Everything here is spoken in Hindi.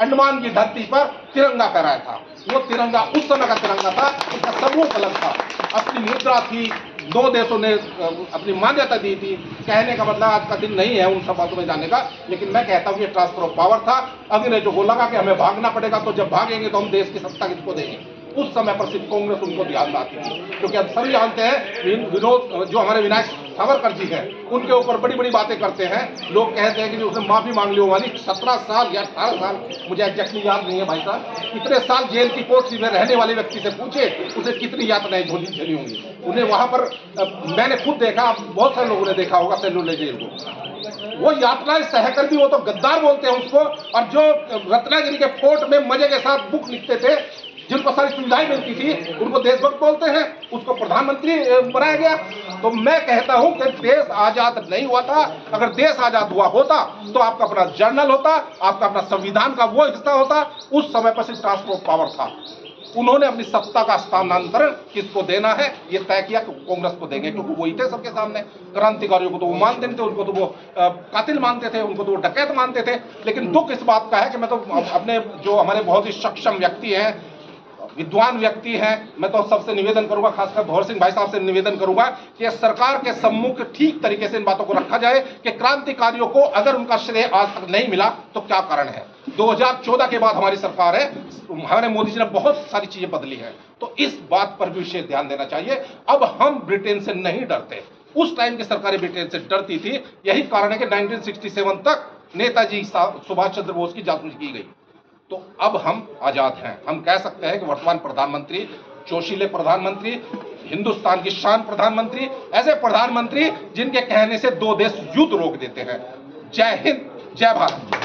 अंडमान की धरती पर तिरंगा फहराया था। वो तिरंगा उस समय का तिरंगा था, उसका स्वरूप अलग था, अपनी मुद्रा थी, 2 देशों ने अपनी मान्यता दी थी। कहने का मतलब आज का दिन नहीं है उन सब बातों में जाने का, लेकिन मैं कहता हूँ कि ट्रांसफर ऑफ पावर था। अंग्रेजों को लगा कि हमें भागना पड़ेगा, तो जब भागेंगे तो हम देश की सत्ता किसको देंगे। उस समय पर सिर्फ कांग्रेस उनको ध्यान आती थी, क्योंकि अब सभी जानते हैं विनोद जो हमारे विनायक सावरकर जी हैं, उनके ऊपर बड़ी बड़ी बातें करते हैं। लोग कहते हैं कि उसने माफी मांग ली होगी। 17 साल या 18 साल, मुझे एग्जैक्टली याद नहीं है भाई साहब, इतने साल जेल की कोठरी में रहने वाले व्यक्ति से पूछे उसे कितनी यातनाएं झेली होंगी। उन्हें वहां पर मैंने खुद देखा, बहुत सारे लोगों ने देखा होगा सेलुलर जेल को, वो यातनाएं सहकर भी वो तो गद्दार बोलते हैं उसको। और जो रत्नागिरी के फोर्ट में मजे के साथ बुक लिखते थे, जिनको सारी सुविधाएं मिलती थी, उनको देशभक्त बोलते हैं, उसको प्रधानमंत्री बनाया गया। तो मैं कहता हूं कि देश आजाद नहीं हुआ था। अगर देश आजाद हुआ होता तो आपका अपना जर्नल होता, आपका अपना संविधान का वो हिस्सा होता। उस समय पर सिर्फ ट्रांसफर ऑफ पावर था। उन्होंने अपनी सत्ता का स्थानांतरण किसको देना है ये तय किया कि कांग्रेस को देंगे, क्योंकि वही थे सबके सामने। क्रांतिकारियों को तो वो मानते नहीं थे, उनको तो वो कातिल मानते थे, उनको तो वो डकैत मानते थे। लेकिन दुख इस बात का है कि मैं तो अपने जो हमारे बहुत ही सक्षम व्यक्ति हैं, विद्वान व्यक्ति हैं, मैं तो सबसे निवेदन करूंगा, खासकर भौर सिंह भाई साहब से निवेदन करूंगा कि सरकार के सम्मुख ठीक तरीके से इन बातों को रखा जाए कि क्रांतिकारियों को अगर उनका श्रेय आज तक नहीं मिला तो क्या कारण है। 2014 के बाद हमारी सरकार है, हमारे मोदी जी ने बहुत सारी चीजें बदली हैं, तो इस बात पर भी विशेष ध्यान देना चाहिए। अब हम ब्रिटेन से नहीं डरते, उस टाइम की सरकारें ब्रिटेन से डरती थी। यही कारण है कि 1967 तक नेताजी सुभाष चंद्र बोस की जासूसी की गई। तो अब हम आजाद हैं। हम कह सकते हैं कि वर्तमान प्रधानमंत्री, जोशीले प्रधानमंत्री, हिंदुस्तान की शान प्रधानमंत्री, ऐसे प्रधानमंत्री जिनके कहने से 2 देश युद्ध रोक देते हैं। जय हिंद, जय भारत।